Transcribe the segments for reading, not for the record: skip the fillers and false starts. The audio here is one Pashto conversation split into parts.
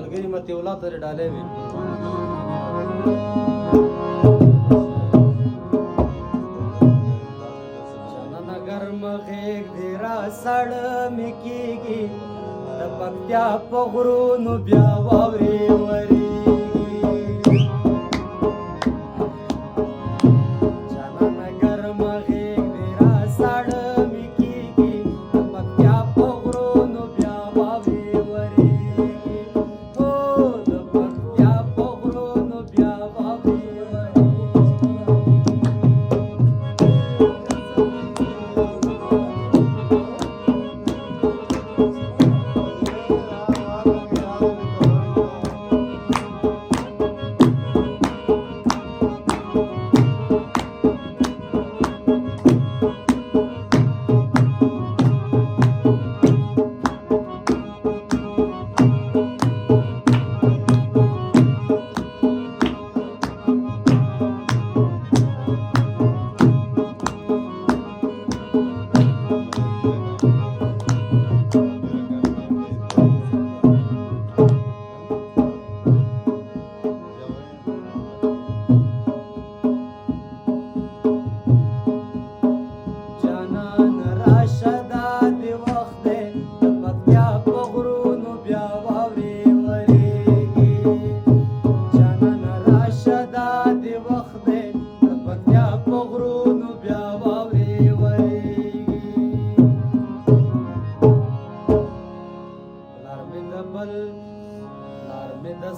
ملګري متي اولاد ته ډالې وي جانانه ګرم غېږ دې را ساړه مې کېږي د پکتیا په غرونو بیا واورې ورېږي جانانه ګرم غېږ دې را ساړه مې کېږي د پکتیا په غرونو بیا واورې ورېږي او د پکتیا په غرونو بیا واورې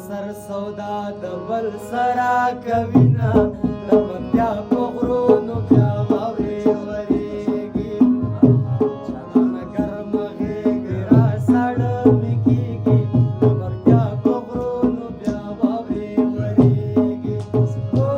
سر سودا د بل سرا کوینا د پکتیا په غرونو بیا واورې ورېږي جانانه ګرم غېږ را ساړه مې کېږي د پکتیا په غرونو بیا واورې ورېږي او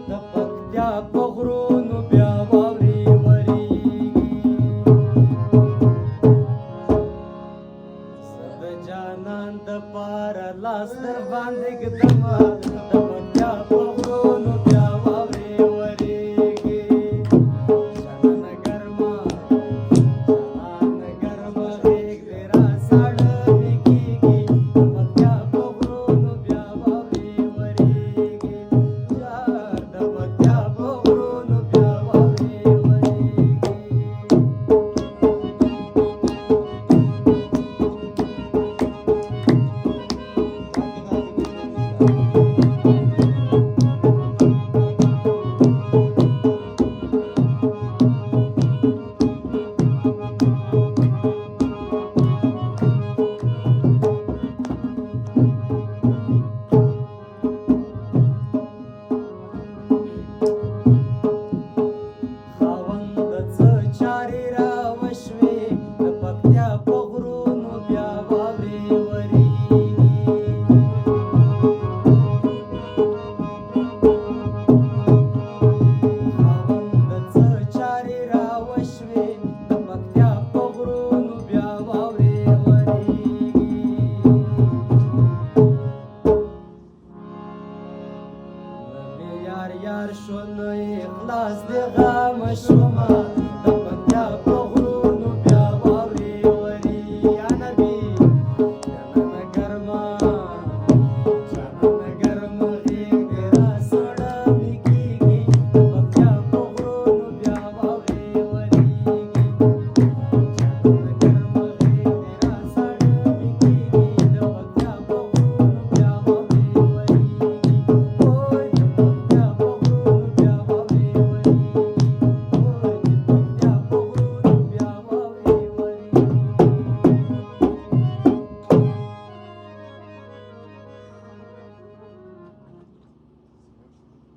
د پکتیا په غرونو بیا واورې ورېږي جانان د پاره لاس در باندې ګدما د پکتیا په غرونو بیا واورې ورېږي جانانه ګرمه غېږ دې را ساړه مې کېږي د پکتیا په غرونو بیا واورې ورېږي یار د پکتیا په غرونو بیا واورې ورېږي یار شو نو اخلاص دی غم شوما